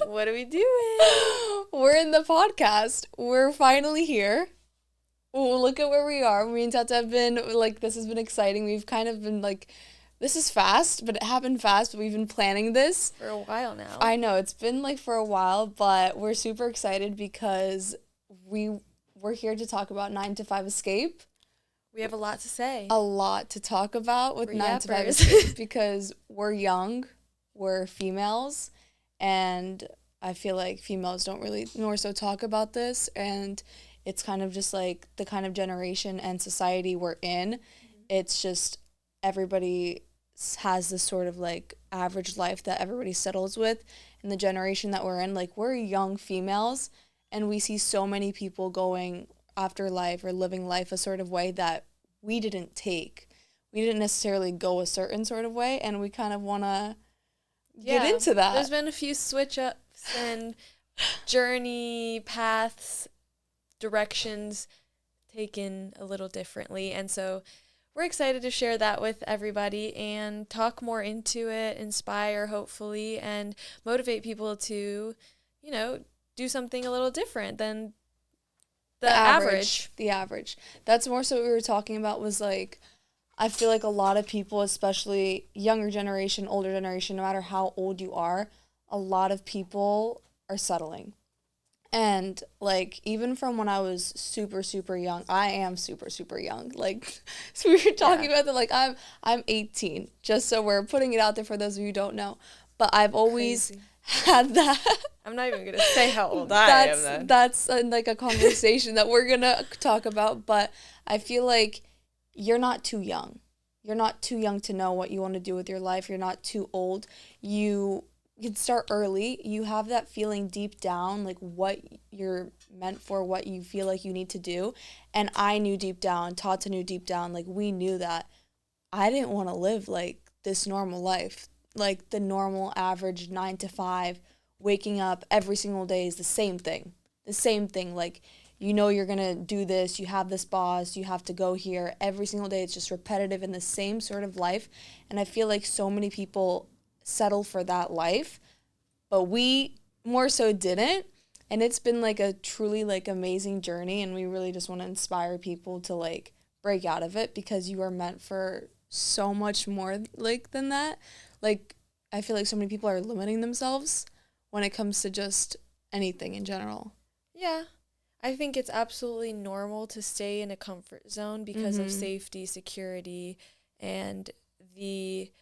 What are we doing? We're in the podcast. We're finally here. Oh, look at where we are. Me and Tata have been, like, this has been exciting. We've kind of been, like, this is fast, but it happened fast, but we've been planning this. For a while now. I know, it's been, like, for a while, but we're super excited because we're here to talk about 9 to 5 escape. We have a lot to say. A lot to talk about with We're 9 to 5 yappers. escape because we're young, we're females, and I feel like females don't really more so talk about this, and it's kind of just like the kind of generation and society we're in. It's just everybody has this sort of like average life that everybody settles with. In the generation that we're in, like, we're young females, and we see so many people going after life or living life a sort of way that we didn't take. We didn't necessarily go a certain sort of way, and we kind of want to get into that. There's been a few switch ups and journey paths, directions taken a little differently. And so we're excited to share that with everybody and talk more into it, inspire, hopefully, and motivate people to, do something a little different than the average. The average. That's more so what we were talking about was, like, I feel like a lot of people, especially younger generation, older generation, no matter how old you are, a lot of people are settling. And, like, even from when I was super, super young, I am super, super young. Like, so we were talking about that, like, I'm 18, just so we're putting it out there for those of you who don't know. But I've always had that. I'm not even going to say how old I am then. That's, like, a conversation that we're going to talk about. But I feel like you're not too young. You're not too young to know what you want to do with your life. You're not too old. You can start early. You have that feeling deep down, like, what you're meant for, what you feel like you need to do. And I knew deep down, Tata knew deep down, like, we knew that I didn't want to live, like, this normal life. Like, the normal average 9 to 5, waking up every single day is the same thing. The same thing, like, you're going to do this, you have this boss, you have to go here. Every single day it's just repetitive in the same sort of life. And I feel like so many people settle for that life, but we more so didn't. And it's been, like, a truly, like, amazing journey, and we really just want to inspire people to, like, break out of it because you are meant for so much more, like, than that. Like, I feel like so many people are limiting themselves when it comes to just anything in general. Yeah. I think it's absolutely normal to stay in a comfort zone because of safety, security, and the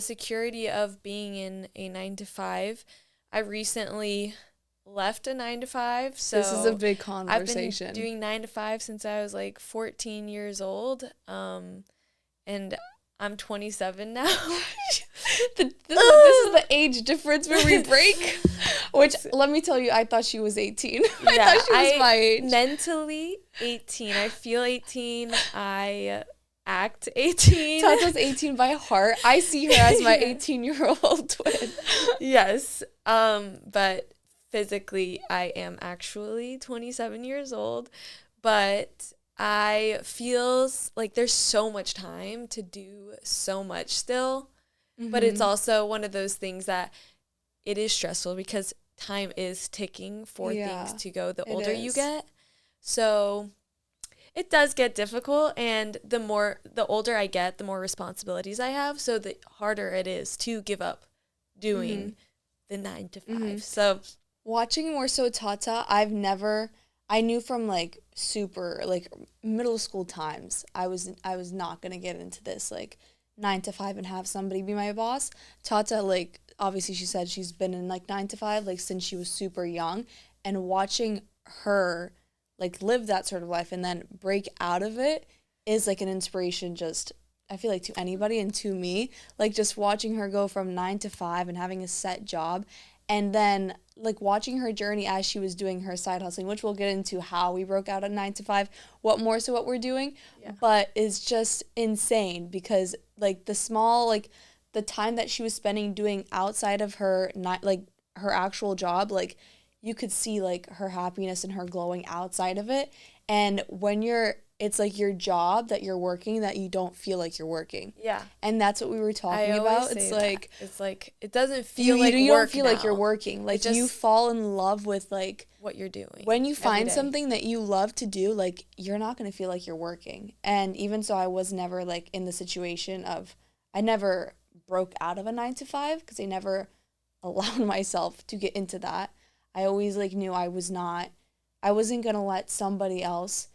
security of being in a 9 to 5. I recently left a 9 to 5, so this is a big conversation. I've been doing 9 to 5 since I was like 14 years old, and I'm 27 now. This is the age difference where we break. Which, let me tell you, I thought she was 18. I thought she was my age. Mentally 18. I feel 18. I act 18. Tata's 18 by heart. I see her as my 18-year-old twin. Yes. But physically, I am actually 27 years old. But I feel like there's so much time to do so much still. But it's also one of those things that it is stressful because time is ticking for things to go the older you get. So it does get difficult, and the older I get, the more responsibilities I have, so the harder it is to give up doing the 9 to 5. So watching more so Tata, I knew from, like, super, like, middle school times, I was not going to get into this, like, 9 to 5 and have somebody be my boss. Tata, like, obviously she said she's been in, like, 9 to 5, like, since she was super young, and watching her, like, live that sort of life and then break out of it is, like, an inspiration just, I feel like, to anybody and to me. Like, just watching her go from 9 to 5 and having a set job, and then, like, watching her journey as she was doing her side hustling, which we'll get into how we broke out at 9 to 5, what we're doing, but is just insane because, like, the time that she was spending doing outside of her, her actual job, like, you could see, like, her happiness and her glowing outside of it. And when you're it's like your job that you're working that you don't feel like you're working. Yeah. And that's what we were talking about. It's like, it doesn't feel like you work don't feel now. like you're working. Like, you fall in love with like what you're doing. When you find something that you love to do, like, you're not going to feel like you're working. And even so, I was never like in the situation of, I never broke out of a 9 to 5 because I never allowed myself to get into that. I always like knew I wasn't going to let somebody else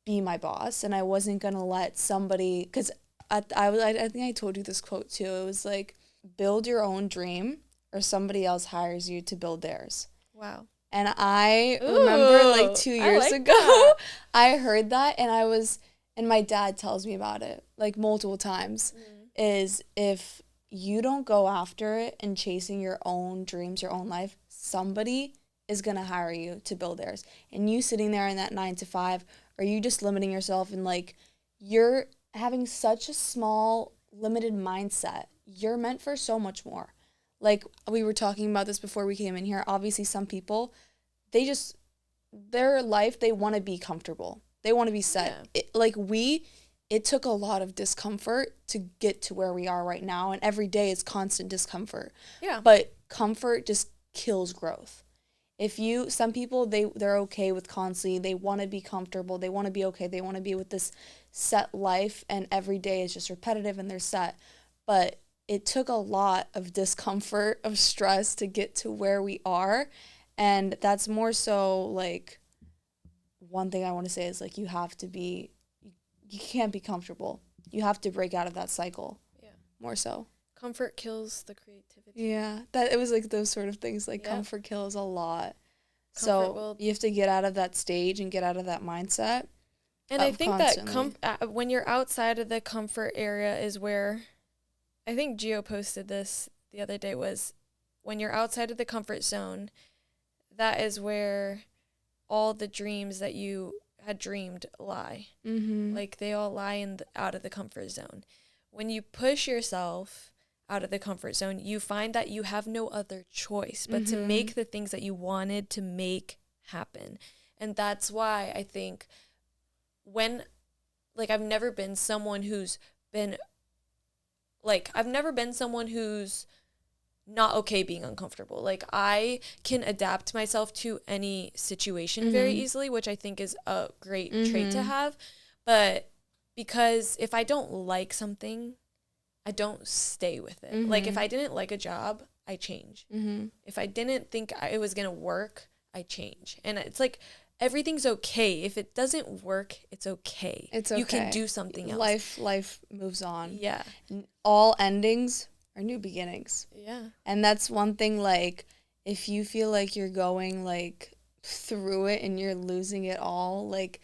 be my boss, and I wasn't going to let somebody, because I think I told you this quote too. It was like, build your own dream or somebody else hires you to build theirs. Wow. And I remember like 2 years ago, I heard that, and my dad tells me about it like multiple times, is if you don't go after it and chasing your own dreams, your own life, somebody is going to hire you to build theirs. And you sitting there in that 9 to 5, or you just limiting yourself, and like, you're having such a small, limited mindset. You're meant for so much more. Like, we were talking about this before we came in here. Obviously, some people, their life, they want to be comfortable. They want to be set. Yeah. It took a lot of discomfort to get to where we are right now. And every day is constant discomfort. Yeah. But comfort just kills growth. Some people, they're okay with constantly, they want to be comfortable, they want to be okay, they want to be with this set life, and every day is just repetitive and they're set. But it took a lot of discomfort, of stress to get to where we are. And that's more so like, one thing I want to say is like, you can't be comfortable. You have to break out of that cycle. Yeah. More so. Comfort kills the creativity. Yeah, it was like those sort of things, like, comfort kills a lot. So you have to get out of that stage and get out of that mindset. And I think that when you're outside of the comfort area is where, I think Gio posted this the other day, was when you're outside of the comfort zone, that is where all the dreams that you had dreamed lie. Mm-hmm. Like, they all lie out of the comfort zone. When you push yourself out of the comfort zone, you find that you have no other choice but to make the things that you wanted to make happen. And that's why I think I've never been someone who's not okay being uncomfortable. Like, I can adapt myself to any situation very easily, which I think is a great trait to have. But because if I don't like something, I don't stay with it. Like, if I didn't like a job, I change. If I didn't think it was going to work, I change. And it's like, everything's okay. If it doesn't work, it's okay. It's okay. You can do something else. Life moves on. Yeah. All endings are new beginnings. Yeah. And that's one thing, like, if you feel like you're going, like, through it and you're losing it all, like,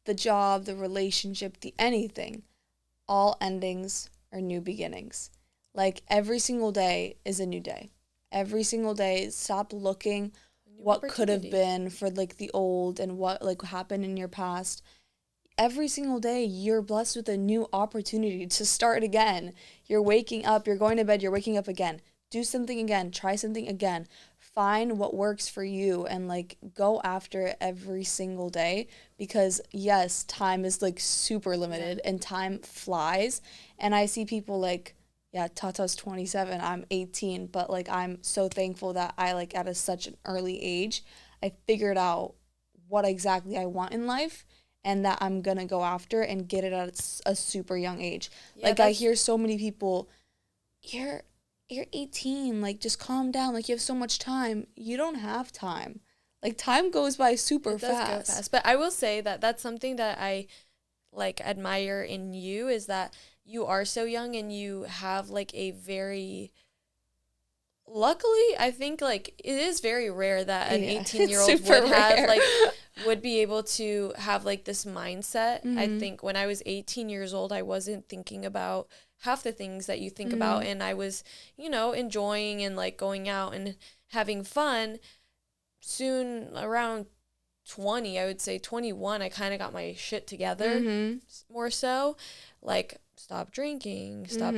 the job, the relationship, anything, all endings are new beginnings. Like, every single day is a new day. Every single day, stop looking what could have been for, like, the old and what, like, happened in your past. Every single day, you're blessed with a new opportunity to start again. You're waking up, you're going to bed, you're waking up again. Do something again, try something again. Find what works for you and, like, go after it every single day, because, yes, time is, like, super limited and time flies. And I see people like, yeah, Tata's 27, I'm 18, but, like, I'm so thankful that I, like, at such an early age, I figured out what exactly I want in life, and that I'm going to go after and get it at a super young age. Yeah, like, I hear so many people, you're 18, like, just calm down, like, you have so much time. You don't have time. Like, time goes by super fast. It does go fast. But I will say that that's something that I, like, admire in you, is that you are so young and you have, like, a very, luckily, I think, like, it is very rare that an 18-year-old would be able to have, like, this mindset. I think when I was 18 years old, I wasn't thinking about half the things that you think about, and I was, enjoying and, like, going out and having fun. Soon, around 20, I would say 21, I kind of got my shit together, more so, like, stop drinking, stop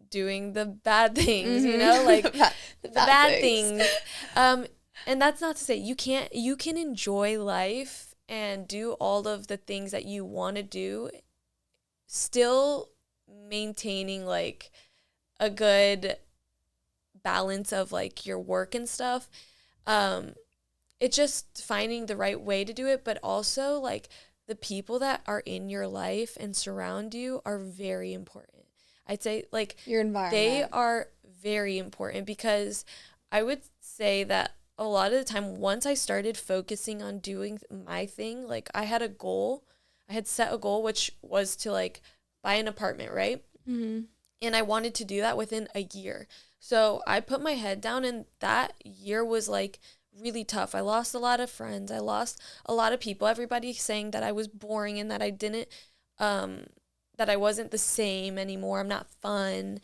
doing the bad things, like, the bad things. And that's not to say you can enjoy life and do all of the things that you want to do, still maintaining like a good balance of like your work and stuff. It's just finding the right way to do it, but also like the people that are in your life and surround you are very important. I'd say like Your environment. they are very important, because I would say that a lot of the time, once I started focusing on doing my thing, like I had a goal. I had set a goal, which was to like buy an apartment, right? Mm-hmm. And I wanted to do that within a year. So I put my head down, and that year was like really tough. I lost a lot of friends. I lost a lot of people. Everybody saying that I was boring and that I didn't, that I wasn't the same anymore. I'm not fun,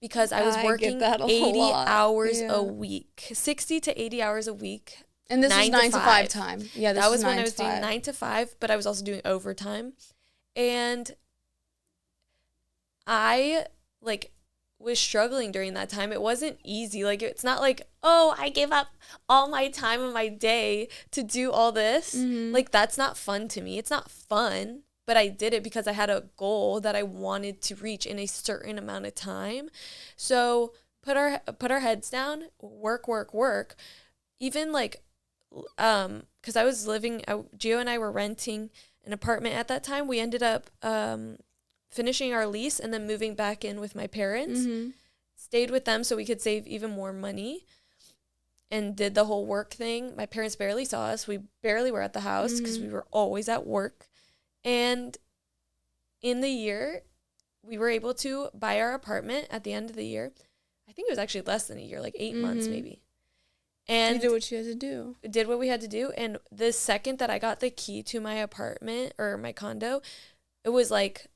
because I was working 80 hours a week, 60 to 80 hours a week. And this was 9 to 5 time. Yeah, that was when I was doing 9 to 5, but I was also doing overtime. And I like was struggling during that time. It wasn't easy. Like, it's not like, oh, I gave up all my time and my day to do all this. Mm-hmm. Like, that's not fun to me. It's not fun, but I did it because I had a goal that I wanted to reach in a certain amount of time. So put our heads down, work. Even like, because I was living, Gio and I were renting an apartment at that time. We ended up finishing our lease and then moving back in with my parents. Mm-hmm. Stayed with them so we could save even more money, and did the whole work thing. My parents barely saw us. We barely were at the house because we were always at work. And in the year, we were able to buy our apartment at the end of the year. I think it was actually less than a year, like 8 months maybe. And you did what you had to do. Did what we had to do. And the second that I got the key to my apartment or my condo, it was like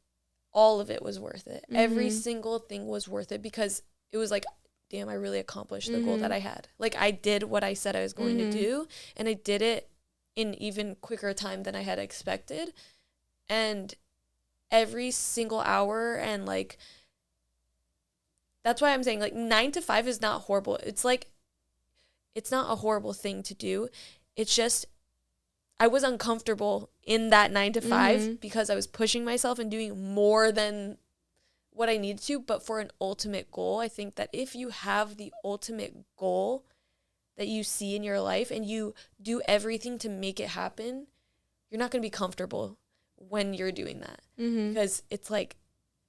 all of it was worth it. Every single thing was worth it, because it was like, damn, I really accomplished the goal that I had. Like, I did what I said I was going to do, and I did it in even quicker time than I had expected. And every single hour, and like, that's why I'm saying like 9 to 5 is not horrible. It's like, it's not a horrible thing to do. It's just, I was uncomfortable in that 9 to 5 because I was pushing myself and doing more than what I needed to. But for an ultimate goal, I think that if you have the ultimate goal that you see in your life and you do everything to make it happen, you're not going to be comfortable when you're doing that. Because it's like,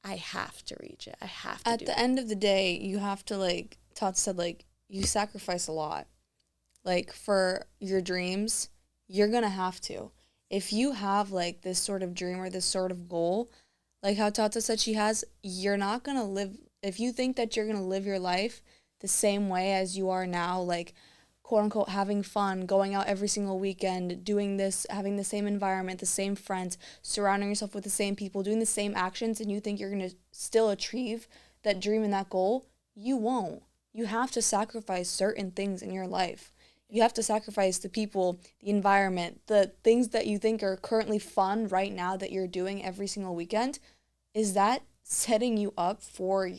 I have to reach it. I have to do it. At the end of the day, you have to, like Todd said, like, you sacrifice a lot. Like, for your dreams, you're going to have to. If you have, like, this sort of dream or this sort of goal, like how Tata said she has, you're not going to live, if you think that you're going to live your life the same way as you are now, like, quote-unquote, having fun, going out every single weekend, doing this, having the same environment, the same friends, surrounding yourself with the same people, doing the same actions, and you think you're going to still achieve that dream and that goal, you won't. You have to sacrifice certain things in your life. You have to sacrifice the people, the environment, the things that you think are currently fun right now that you're doing every single weekend. Is that setting you up for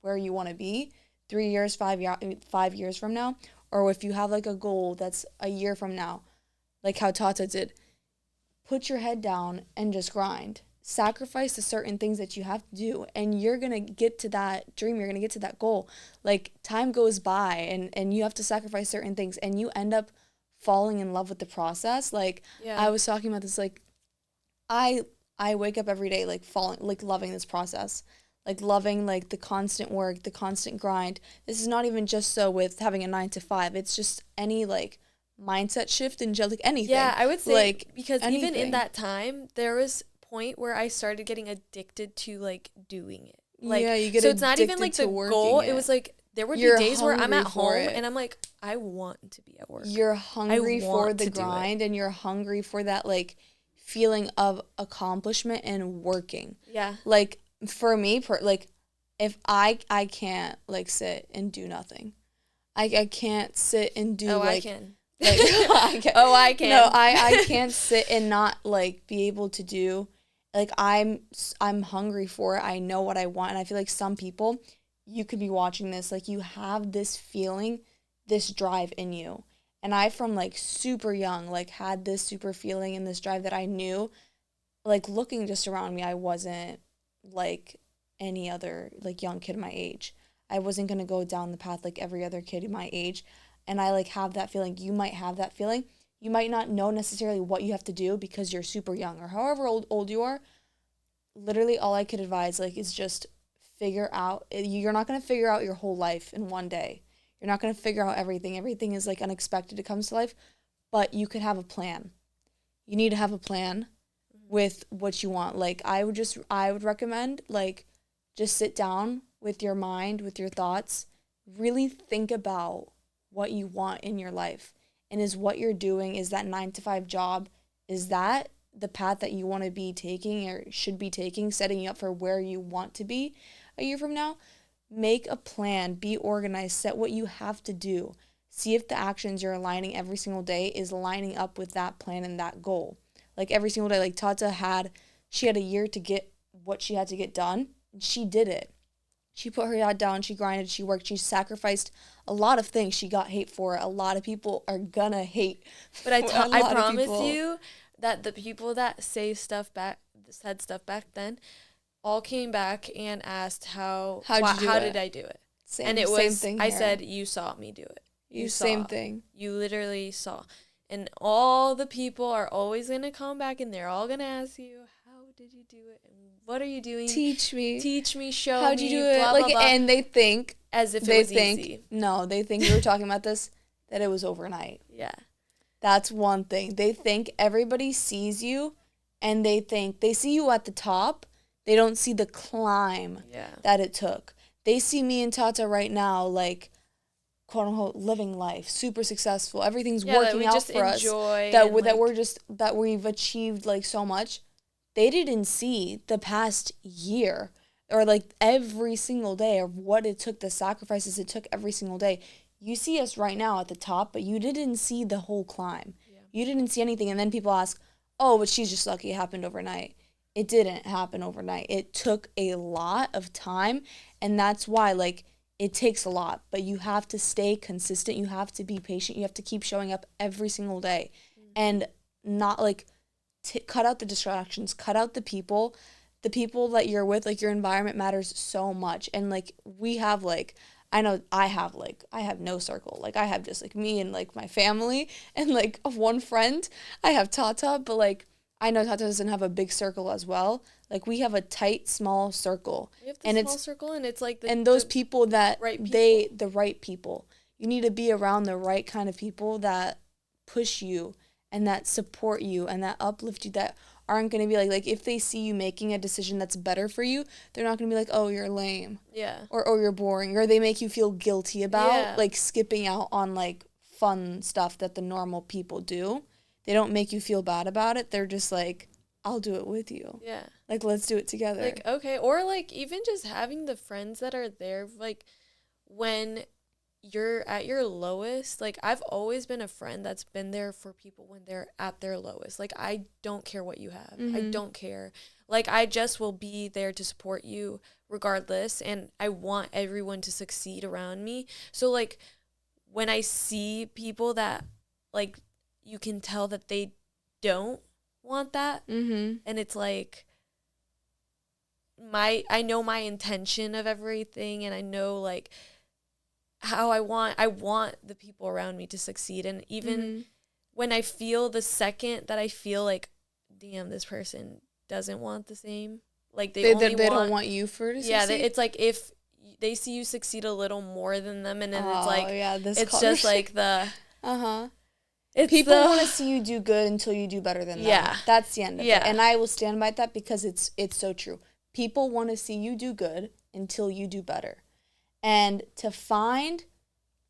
where you want to be 3 years, 5 years from now? Or if you have like a goal that's a year from now, like how Tata did, put your head down and just grind. Sacrifice the certain things that you have to do, and you're going to get to that dream, you're going to get to that goal. Like, time goes by, and you have to sacrifice certain things, and you end up falling in love with the process. Like, I was talking about this, like, I wake up every day, like, loving this process. Like, loving, like, the constant work, the constant grind. This is not even just so with having a 9 to 5. It's just any, like, mindset shift and just, like, anything. Yeah, I would say, like, because anything. Even in that time, there was point where I started getting addicted to like doing it. Like, yeah, you get so it's not even like the goal. It was like there would be days where I'm at home and I'm like, I want to be at work. You're hungry for the grind, and you're hungry for that like feeling of accomplishment and working. Yeah. Like for me, like if I can't like sit and do nothing. I can't sit and do I can. Like, I can. No, I can't sit and not like be able to do. Like, I'm hungry for it. I know what I want. And I feel like some people, you could be watching this, like, you have this feeling, this drive in you. And I, from like super young, like had this super feeling and this drive that I knew, like looking just around me, I wasn't like any other like young kid my age. I wasn't going to go down the path like every other kid my age. And I like have that feeling. You might have that feeling. You might not know necessarily what you have to do because you're super young or however old you are. Literally all I could advise like is just figure out. You're not going to figure out your whole life in one day. You're not going to figure out everything. Everything is like unexpected. It comes to life, but you could have a plan. You need to have a plan with what you want. Like I would recommend like just sit down with your mind, with your thoughts, really think about what you want in your life. And is what you're doing, is that 9 to 5 job, is that the path that you want to be taking or should be taking, setting you up for where you want to be a year from now? Make a plan, be organized, set what you have to do. See if the actions you're aligning every single day is lining up with that plan and that goal. Like every single day, like she had a year to get what she had to get done, and she did it. She put her head down, she grinded, she worked, she sacrificed a lot of things. She got hate for it. A lot of people are gonna hate. But I promise you that the people that said stuff back then all came back and asked how did I do it? And it was same thing I said, you saw me do it. You saw. Same thing. You literally saw. And all the people are always going to come back and they're all going to ask you, how did you do it? And what are you doing? Teach me, show me. How'd you do it? Blah, like, blah, blah. And they think. As if it was easy. No, they think, we were talking about this, that it was overnight. Yeah. That's one thing. They think everybody sees you and they think, they see you at the top. They don't see the climb that it took. They see me and Tata right now, like, quote unquote, living life, super successful. Everything's working out for us. That we've achieved like so much. They didn't see the past year or like every single day of what it took, the sacrifices it took every single day. You see us right now at the top, but you didn't see the whole climb. Yeah. You didn't see anything. And then people ask, oh, but she's just lucky it happened overnight. It didn't happen overnight. It took a lot of time, and that's why, like, it takes a lot, but you have to stay consistent. You have to be patient. You have to keep showing up every single day, and not, like, cut out the distractions, cut out the people that you're with. Like, your environment matters so much, and, like, we have, like, I know I have no circle. Like, I have just, like, me and, like, my family, and, like, one friend. I have Tata, but, like, I know Tata doesn't have a big circle as well. Like, we have a tight, small circle. We have the small circle, and it's like those people that right the right people. You need to be around the right kind of people that push you and that support you and that uplift you, that aren't going to be like if they see you making a decision that's better for you, they're not going to be like, oh, you're lame. Yeah. Or you're boring. Or they make you feel guilty about, like, skipping out on, like, fun stuff that the normal people do. They don't make you feel bad about it. They're just like, I'll do it with you. Yeah. Like, let's do it together. Like, okay. Or, like, even just having the friends that are there, like, when you're at your lowest. Like, I've always been a friend that's been there for people when they're at their lowest. Like, I don't care what you have. I don't care. Like, I just will be there to support you regardless. And I want everyone to succeed around me. So, like, when I see people that, like, you can tell that they don't want that. And it's like, I know my intention of everything, and I know, like, how I want the people around me to succeed. And even when I feel the second that I feel like, damn, this person doesn't want the same, like, they don't want you to succeed. Yeah, it's like if they see you succeed a little more than them, and then it's like, it's just like the people want to see you do good until you do better than them. Yeah. That's the end of it. And I will stand by that because it's so true. People want to see you do good until you do better. And to find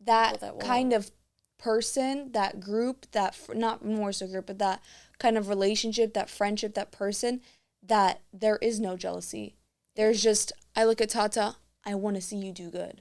that kind of person, that group, that not more so group, but that kind of relationship, that friendship, that person, that there is no jealousy. There's just, I look at Tata, I want to see you do good.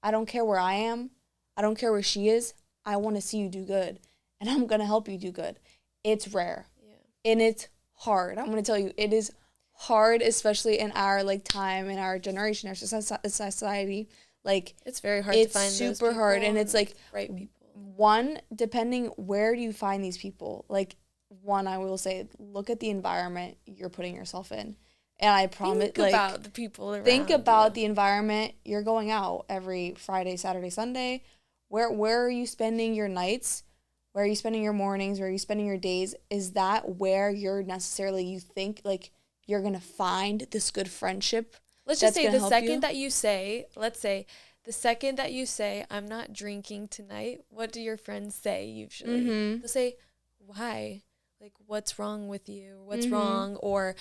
I don't care where I am. I don't care where she is. I want to see you do good. And I'm going to help you do good. It's rare. Yeah. And it's hard. I'm going to tell you, it is hard, especially in our, like, time, in our generation, our society. Like, it's very hard to find those super hard. And it's like, right people. one, depending where do you find these people? Like, one, I will say, look at the environment you're putting yourself in. And I promise, Think about the people around think about you. the environment you're going out every Friday, Saturday, Sunday. Where are you spending your nights? Where are you spending your mornings? Where are you spending your days? Is that where you're necessarily, you think, like, you're going to find this good friendship? Let's just say the second that you say, let's say, the second that you say, I'm not drinking tonight, what do your friends say usually? Mm-hmm. They'll say, why? Like, what's wrong with you? What's Mm-hmm. wrong? Or,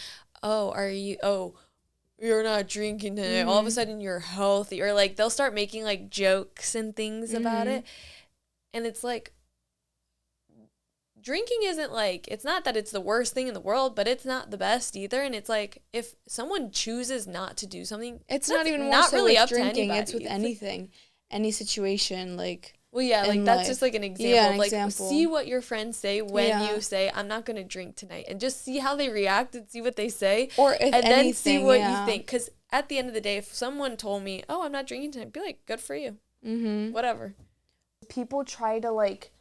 you're not drinking tonight. Mm-hmm. All of a sudden you're healthy. Or, like, they'll start making, like, jokes and things about it. And it's like, drinking isn't like, it's not that it's the worst thing in the world, but it's not the best either. And it's like, if someone chooses not to do something, It's not even more not so really with up drinking. to anybody. It's with anything, any situation. Like, well, yeah, like that's just like an example. Yeah, of, like, see what your friends say when you say, I'm not going to drink tonight, and just see how they react and see what they say. Or if and then see what you yeah. think. Because at the end of the day, if someone told me, oh, I'm not drinking tonight, I'd be like, good for you. Mm-hmm. Whatever. People try to, like,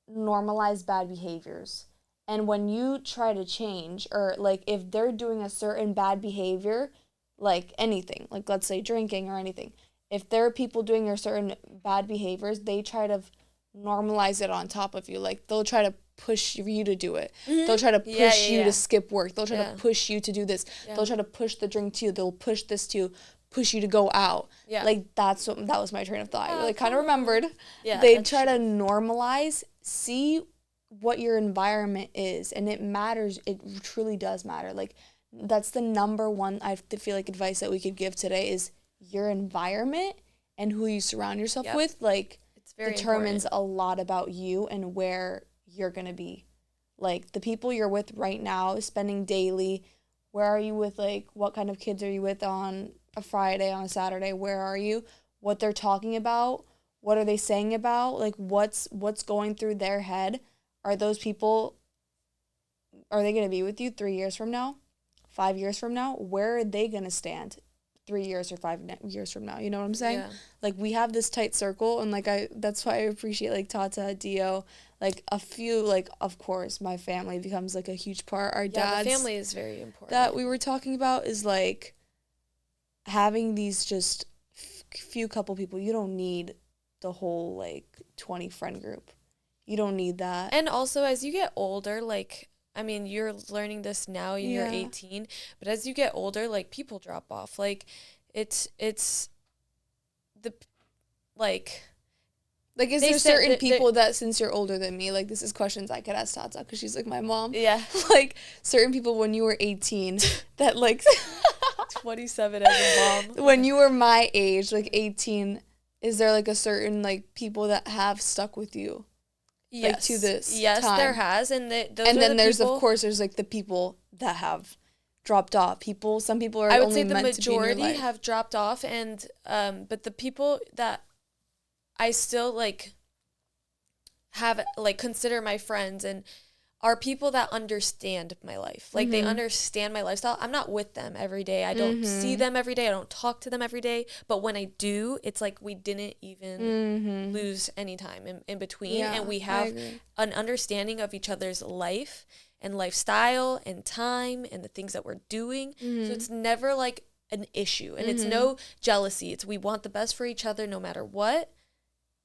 normalize bad behaviors. And when you try to change, or, like, if they're doing a certain bad behavior, like anything, like, let's say drinking or anything, if there are people doing a certain bad behaviors, they try to normalize it on top of you. Like, they'll try to push you to do it. Mm-hmm. They'll try to push you to skip work. They'll try to push you to do this. Yeah. They'll try to push the drink to you. They'll push this to you, push you to go out. Yeah. Like, that was my train of thought. I kind of remembered. Yeah, they try to normalize, see what your environment is, and it matters. It truly does matter. Like, that's the number one, I feel like, advice that we could give today is your environment and who you surround yourself with, like, it's very determines important. a lot about you and where you're gonna be. Like, the people you're with right now, spending daily, where are you with, like, what kind of kids are you with on a Friday, on a Saturday, where are you, what they're talking about, what are they saying about, like, what's going through their head. Are those people, are they going to be with you 3 years from now, 5 years from now? Where are they going to stand 3 years or 5 years from now? You know what I'm saying? Yeah. Like, we have this tight circle, and, like, that's why I appreciate, like, Tata, Dio, like, a few, like, of course, my family becomes, like, a huge part. Our dads. The family is very important. That we were talking about is, like, having these just few couple people. You don't need the whole, like, 20 friend group. You don't need that. And also, as you get older, like, I mean, you're learning this now, you're 18, but as you get older, like, people drop off. Like, it's the, like... Like, is there certain people that, since you're older than me, like, this is questions I could ask Tata, because she's, like, my mom. Yeah. Like, certain people when you were 18 that, like... 27 as a mom. When you were my age, like, 18, is there, like, a certain, like, people that have stuck with you? Yes. Like, to this Yes, time. there has. And then there's, of course, there's, like, the people that have dropped off. Some people are only meant to be in your life. I would say the majority have dropped off, and but the people that I still, like, have, like, consider my friends and are people that understand my life. Like, they understand my lifestyle. I'm not with them every day. I don't see them every day. I don't talk to them every day. But when I do, it's like we didn't even lose any time in between. Yeah, and we have an understanding of each other's life and lifestyle and time and the things that we're doing. So it's never, like, an issue. And it's no jealousy. It's we want the best for each other no matter what.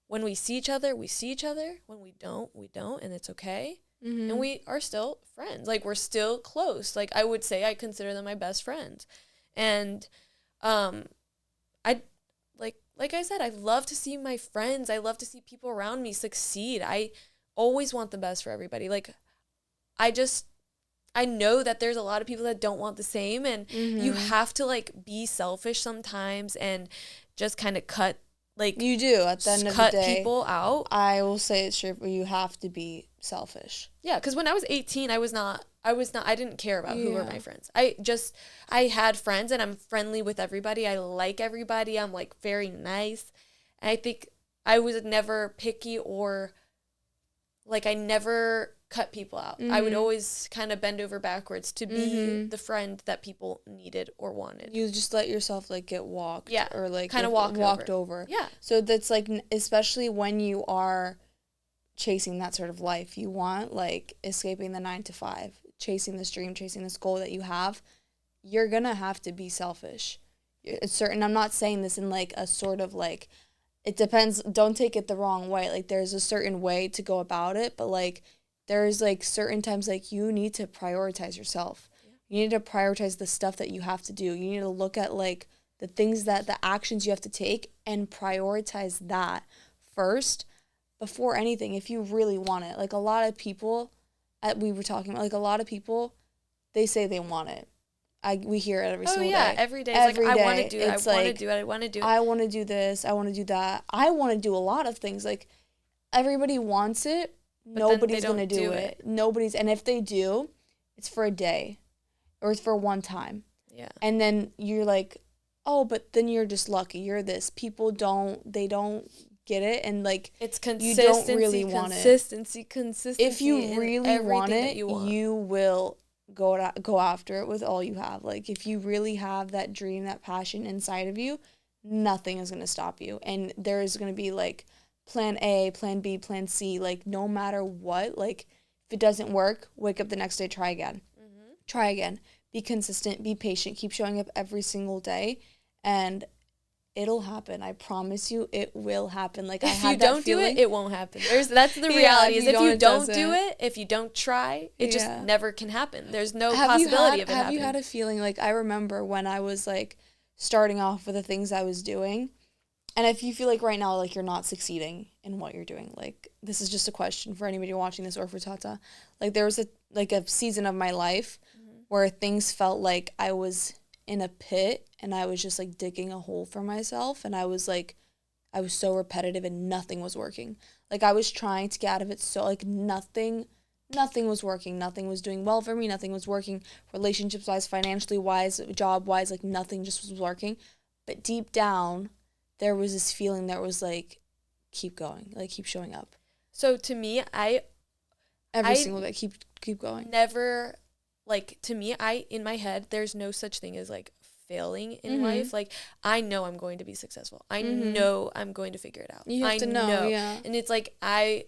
When we see each other, we see each other. When we don't, and it's okay. And we are still friends. Like, we're still close. Like, I would say I consider them my best friends. And I, like I said, I love to see my friends. I love to see people around me succeed. I always want the best for everybody. Like, I know that there's a lot of people that don't want the same. And you have to, like, be selfish sometimes and just kind of cut, like, you do at the end of the day. Cut people out. I will say it's true, but you have to be selfish. Yeah, because when I was 18, I didn't care about who were my friends. I had friends, and I'm friendly with everybody. I like everybody. I'm, like, very nice. And I think I was never picky or, like, I never cut people out. I would always kind of bend over backwards to be the friend that people needed or wanted. You just let yourself, like, get walked. Yeah. Or, like, kind of walked over. over. Yeah. So that's, like, especially when you are chasing that sort of life. You want, like, escaping the 9 to 5, chasing this dream, chasing this goal that you have. You're going to have to be selfish. It's certain. I'm not saying this in, like, a sort of, like, it depends. Don't take it the wrong way. Like, there's a certain way to go about it, but, like, there's, like, certain times, like, you need to prioritize yourself. You need to prioritize the stuff that you have to do. You need to look at, like, the things that, the actions you have to take, and prioritize that first before anything, if you really want it. Like, a lot of people, we were talking about, like, a lot of people, they say they want it. We hear it every single day. Every day. It's like, I want to do it, I want to do it, I want to do it. I want to do this, I want to do that. I want to do a lot of things. Like, everybody wants it, but nobody's going to do it. And if they do, it's for a day, or it's for one time. Yeah. And then you're like, oh, but then you're just lucky. You're this. People don't get it, and, like, it's consistency, you don't really want it. Consistency. If you really want it, you will go after it with all you have. Like, if you really have that dream, that passion inside of you, nothing is going to stop you. And there is going to be, like, plan A, plan B, plan C. Like, no matter what, like, if it doesn't work, wake up the next day, try again. Mm-hmm. Try again. Be consistent, be patient, keep showing up every single day, and it'll happen. I promise you, it will happen. Like, if you don't do it, it won't happen. That's the reality. Is if you don't do it, if you don't try, it just never can happen. There's no possibility of it happening. Have you had a feeling, like, I remember when I was, like, starting off with the things I was doing, and if you feel like right now, like, you're not succeeding in what you're doing, like, this is just a question for anybody watching this, or for Tata. Like, there was a season of my life where things felt like I was in a pit, and I was just, like, digging a hole for myself, and I was so repetitive, and nothing was working. Like, I was trying to get out of it, so, like, nothing was working. Nothing was doing well for me. Nothing was working relationships-wise, financially-wise, job-wise. Like, nothing just was working. But deep down, there was this feeling that was, like, keep going. Like, keep showing up. So, to me, every single day, keep going. Never... Like, to me, in my head, there's no such thing as, like, failing in life. Like, I know I'm going to be successful. I know I'm going to figure it out. You have to know, yeah. And it's like, and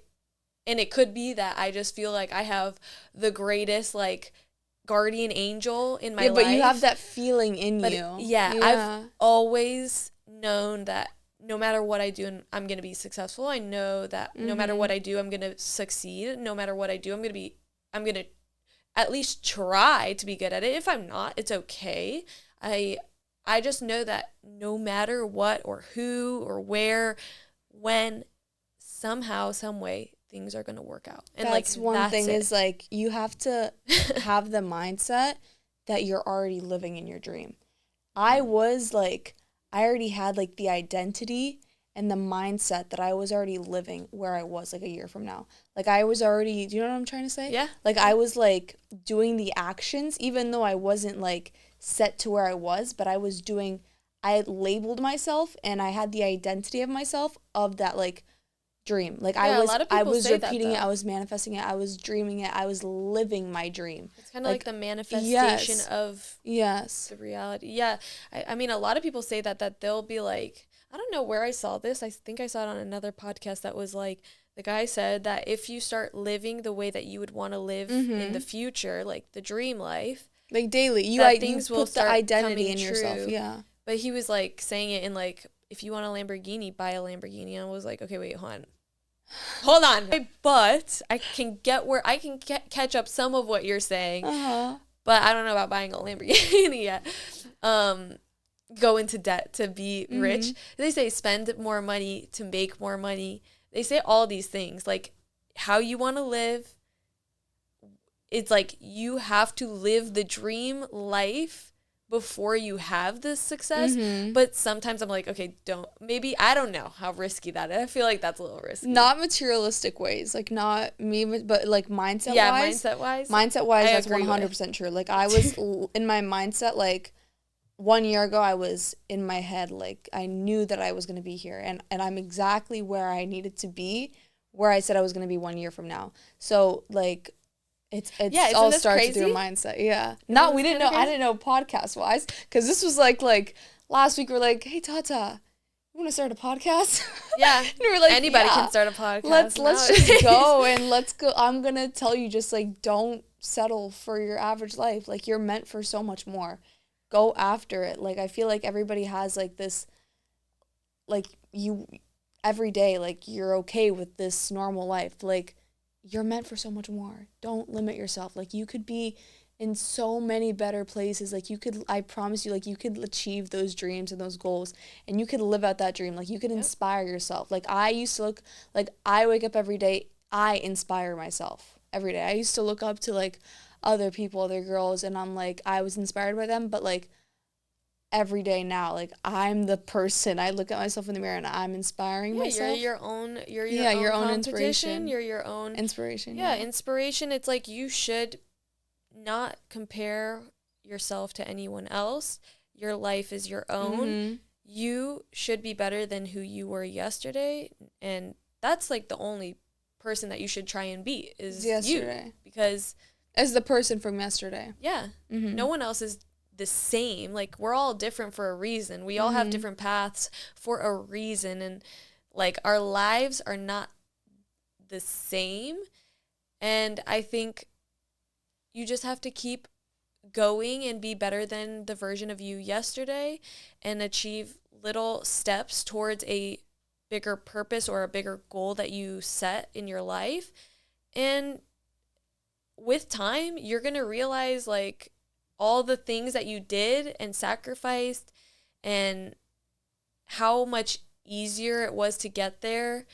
it could be that I just feel like I have the greatest, like, guardian angel in my life. Yeah, but you have that feeling in you. Yeah, I've always known that no matter what I do, I'm going to be successful. I know that no matter what I do, I'm going to succeed. No matter what I do, I'm going to at least try to be good at it. If I'm not, it's okay. I just know that no matter what or who or where, when, somehow, some way, things are going to work out. And that's one thing is, like, you have to have the mindset that you're already living in your dream. I already had, like, the identity and the mindset that I was already living where I was, like, a year from now. Like, I was already, do you know what I'm trying to say? Yeah. Like, I was, like, doing the actions, even though I wasn't, like, set to where I was, but I had labeled myself, and I had the identity of myself of that, like, dream. Like, I was repeating it, I was manifesting it, I was dreaming it, I was living my dream. It's kind of like the manifestation of the reality. Yeah. I mean, a lot of people say that they'll be like, I don't know where I saw this. I think I saw it on another podcast that was like, the guy said that if you start living the way that you would want to live in the future, like the dream life, like daily, you put the identity in yourself. Yeah. But he was like saying it in like, if you want a Lamborghini, buy a Lamborghini. And I was like, okay, wait, hold on. But I can catch up some of what you're saying. But I don't know about buying a Lamborghini yet. Go into debt to be rich. They say spend more money to make more money. They say all these things, like how you want to live. It's like you have to live the dream life before you have this success. But sometimes I'm like, okay, I don't know how risky that is. I feel like that's a little risky. Not materialistic ways, like not me, but like mindset-wise. Yeah, mindset-wise, that's 100% true. Like I was in my mindset, like 1 year ago, I was in my head, like, I knew that I was going to be here, and I'm exactly where I needed to be, where I said I was going to be 1 year from now. So, like, it's all starts with your mindset. Yeah. We didn't know, I didn't know podcast-wise, because this was, like, last week we're like, hey, Tata, want to start a podcast? Yeah. And we're like, anybody yeah, can start a podcast. Let's just go and let's go. I'm going to tell you, just like, don't settle for your average life. Like, you're meant for so much more. Go after it. Like, I feel like everybody has like this, like, you every day, like, you're okay with this normal life. Like, you're meant for so much more. Don't limit yourself. Like, you could be in so many better places. Like, you could, I promise you, like, you could achieve those dreams and those goals, and you could live out that dream. Like, you could inspire yourself. Like, I used to look, like, I wake up every day, I inspire myself every day. I used to look up to, like, other people, other girls, and I'm like, I was inspired by them, but, like, every day now, like, I'm the person. I look at myself in the mirror and I'm inspiring myself. You're your own inspiration. You're your own inspiration. Yeah, inspiration. It's like, you should not compare yourself to anyone else. Your life is your own. Mm-hmm. You should be better than who you were yesterday, and that's like the only person that you should try and be is yesterday. You, because as the person from yesterday. Yeah. Mm-hmm. No one else is the same. Like, we're all different for a reason. We all have different paths for a reason, and like, our lives are not the same. And I think you just have to keep going and be better than the version of you yesterday, and achieve little steps towards a bigger purpose or a bigger goal that you set in your life. And with time, you're going to realize, like, all the things that you did and sacrificed, and how much easier it was to get there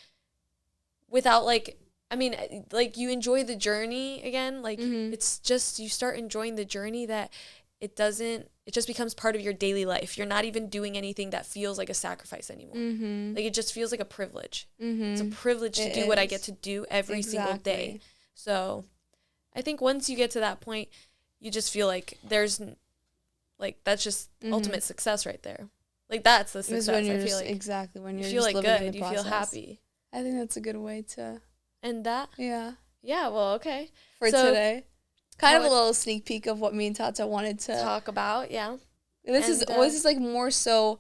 without, like, I mean, like, you enjoy the journey again. Like, it's just, you start enjoying the journey, that it just becomes part of your daily life. You're not even doing anything that feels like a sacrifice anymore. Like, it just feels like a privilege. It's a privilege to do what I get to do every single day. So I think once you get to that point, you just feel like there's, like, that's just ultimate success right there. Like, that's the success. When you're I feel just, like exactly, when you're you feel just like living good, in the you process. feel happy. I think that's a good way to end that. Yeah. Yeah. Well, okay. For today, kind of a little sneak peek of what me and Tata wanted to talk about. Yeah. This is like more so,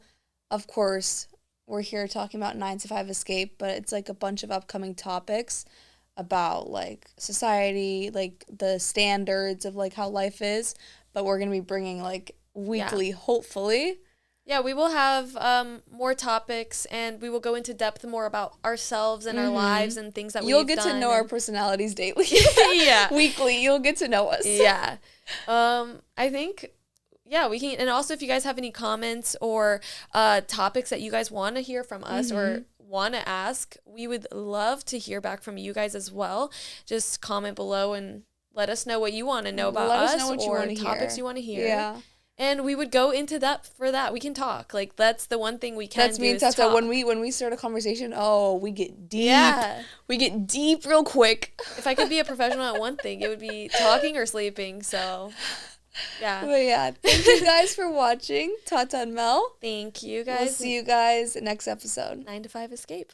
of course, we're here talking about 9 to 5 escape, but it's like a bunch of upcoming topics about, like, society, like, the standards of, like, how life is, but we're going to be bringing, like, weekly, hopefully. Yeah, we will have more topics, and we will go into depth more about ourselves and our lives and things that we've done. You'll get to know our personalities daily. Yeah. Weekly, you'll get to know us. Yeah. I think, yeah, we can. And also, if you guys have any comments or topics that you guys want to hear from us or want to ask, we would love to hear back from you guys as well. Just comment below and let us know what you want to know about us or topics you want to hear. Yeah. And we would go into that for that. We can talk. Like, that's the one thing we can do. That's me and Tata. When we start a conversation, we get deep. Yeah. We get deep real quick. If I could be a professional at one thing, it would be talking or sleeping. So, yeah. But yeah, thank you guys for watching Tata and Mel. Thank you guys. We'll see you guys next episode. 9 to 5 escape.